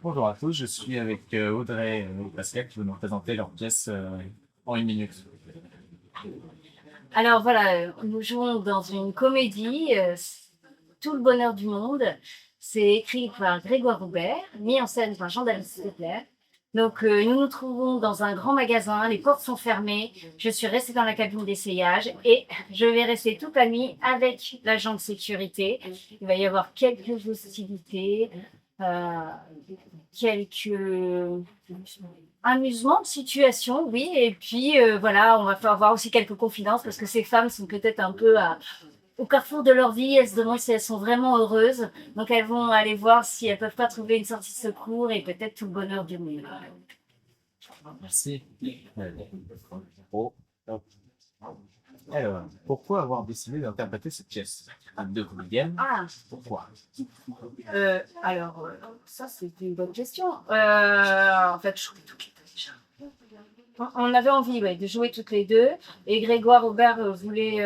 Bonjour à tous, je suis avec Audrey et Pascal qui vont nous présenter leur pièce en 1 minute. Alors voilà, nous jouons dans une comédie, Tout le bonheur du monde. C'est écrit par Grégoire Hubert, mis en scène par Jean-David Stettler. Donc nous nous trouvons dans un grand magasin, les portes sont fermées, je suis restée dans la cabine d'essayage et je vais rester toute la nuit avec l'agent de sécurité. Il va y avoir quelques hostilités, euh, quelques amusement de situation, oui. Et puis voilà, on va faire avoir aussi quelques confidences parce que ces femmes sont peut-être un peu au carrefour de leur vie. Elles se demandent si elles sont vraiment heureuses. Donc elles vont aller voir si elles peuvent pas trouver une sortie de secours et peut-être tout le bonheur du monde. Merci. Oh, hop. Alors, pourquoi avoir décidé d'interpréter cette pièce? Un deux comédiennes. Ah, Pourquoi? ça c'est une bonne question. En fait, je jouais toutes les deux déjà. On avait envie de jouer toutes les deux et Grégoire Aubert voulait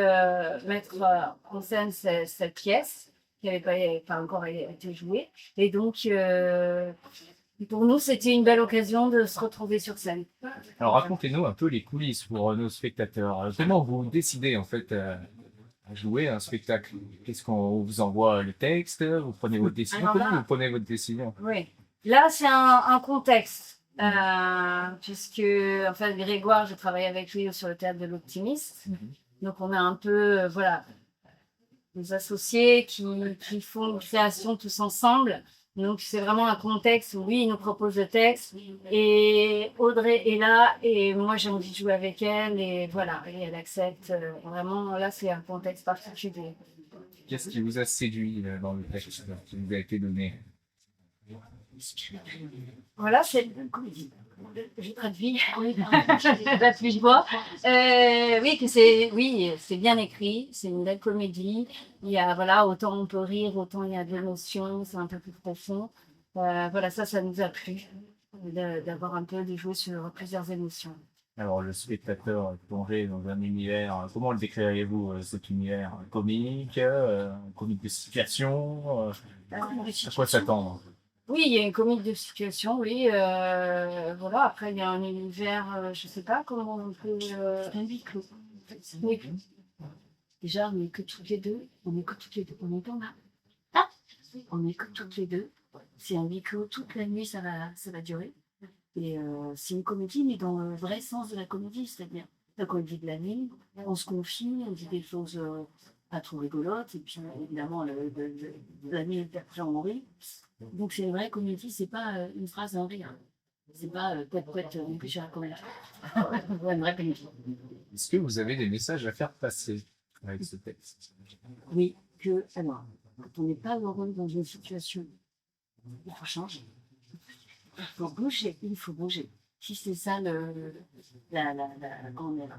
mettre en scène cette pièce qui n'avait pas encore été jouée. Et donc, pour nous, c'était une belle occasion de se retrouver sur scène. Alors, racontez-nous un peu les coulisses pour nos spectateurs. Comment vous décidez en fait à jouer un spectacle? Qu'est-ce qu'on vous envoie le texte? Vous prenez votre décision? Alors Comment là, vous prenez votre décision? oui. Là, c'est un contexte. Puisque, en fait, Grégoire, je travaille avec lui sur le théâtre de l'Optimiste. Donc, on a un peu, voilà, des associés qui font une création tous ensemble. Donc, c'est vraiment un contexte où lui, il nous propose le texte et Audrey est là et moi, j'ai envie de jouer avec elle et voilà, et elle accepte. Vraiment, là, c'est un contexte particulier. Qu'est-ce qui vous a séduit dans le texte qui vous a été donné? Voilà, c'est je traduis, je traduis moi. Oui, c'est bien écrit, c'est une belle comédie. Il y a, voilà, autant on peut rire, autant il y a de l'émotion, c'est un peu plus profond. Voilà, ça nous a plu d'avoir un peu de jouer sur plusieurs émotions. Alors, le spectateur est plongé dans un univers, comment le décririez-vous, cet univers? Comique de situation, à quoi s'attendre? Oui, il y a une comique de situation, oui. Voilà, après, il y a un univers, je sais pas comment on peut. Un huis clos. Oui. Déjà, on est que toutes les deux. On est que toutes les deux. On est là. Ah, on est que toutes les deux. C'est un huis clos. Toute la nuit, ça va durer. Et c'est une comédie, mais dans le vrai sens de la comédie, c'est-à-dire la comédie de la nuit. On se confie, on dit des choses pas trop rigolotes. Et puis, évidemment, la nuit, on rit. Donc c'est une vraie comédie, c'est pas une phrase d'un rire. C'est pas poète poète, que j'ai raconté. Ouais, une vraie comédie. Est-ce que vous avez des messages à faire passer avec ce texte? Oui, alors, quand on n'est pas heureux dans une situation, il faut changer. Il faut bouger, il faut bouger. Si c'est ça comment dire,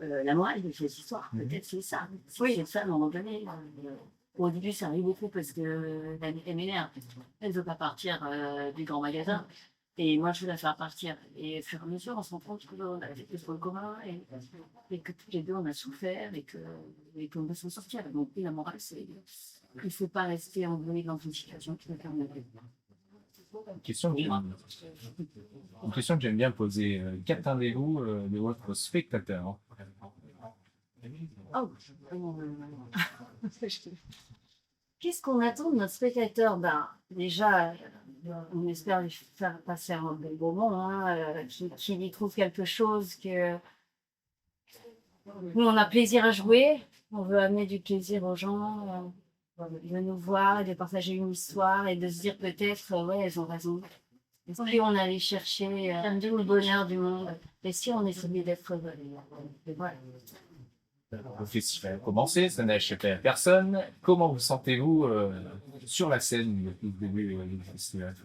la morale de cette histoire, peut-être c'est ça. Oui. C'est ça, à un moment donné. Au début, ça arrive beaucoup parce que elle m'énerve. Elle ne veut pas partir du grand magasin. Et moi, je veux la faire partir. Et au fur et à mesure, on se rend compte qu'on a fait des choses communs et que tous les deux, on a souffert et qu'on veut s'en sortir. Donc, oui, la morale, c'est qu'il ne faut pas rester envolé dans une situation qui ne permet pas. Une question que j'aime une question que j'aime bien poser. Qu'attendez-vous de votre spectateur? Oh. Qu'est-ce qu'on attend de notre spectateur? Déjà, on espère lui faire passer un bon moment, hein, qu'il y trouve quelque chose que nous, on a plaisir à jouer. On veut amener du plaisir aux gens, de nous voir, de partager une histoire et de se dire peut-être, ouais, elles ont raison. Et si on allait chercher tout le bonheur du monde, et si on essayait d'être heureux. Voilà. Le festival a commencé, ça n'a échappé à personne. Comment vous sentez-vous sur la scène depuis le début du festival?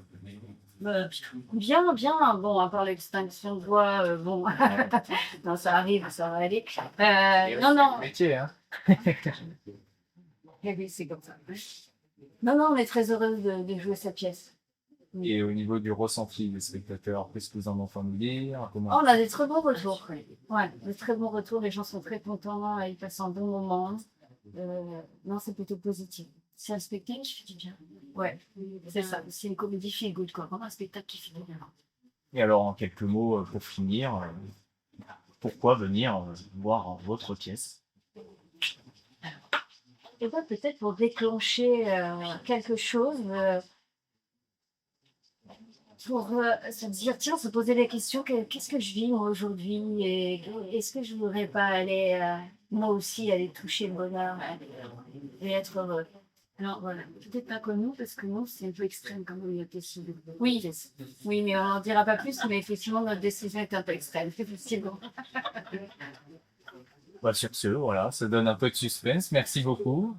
Bien, bien. Bon, à part l'extinction de voix, bon, non, ça arrive, ça va aller. Non, non. Métier, hein? Eh oui, c'est comme ça. Non, non, on est très heureuse de jouer cette pièce. Et au niveau du ressenti des spectateurs, qu'est-ce que vous en entendez dire? Oh, on a des très bons retours. Ouais, des très bons retours. Les gens sont très contents, ils passent un bon moment. Non, c'est plutôt positif. C'est un spectacle qui fait du bien. Ouais, c'est ça. C'est une comédie feel good, quoi. Vraiment un spectacle qui fait du bien. Et alors, en quelques mots, pour finir, pourquoi venir voir votre pièce? Et ben, peut-être pour déclencher quelque chose, pour se dire, tiens, se poser la question, qu'est-ce que je vis moi aujourd'hui et est-ce que je voudrais pas aller, moi aussi, aller toucher le bonheur et être heureux. Alors voilà, peut-être pas comme nous, parce que nous, c'est un peu extrême comme on a décidé. Oui, oui, mais on n'en dira pas plus, mais effectivement, notre décision est un peu extrême, effectivement. Bah, sur ce, voilà, ça donne un peu de suspense. Merci beaucoup.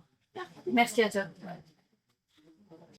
Merci à toi.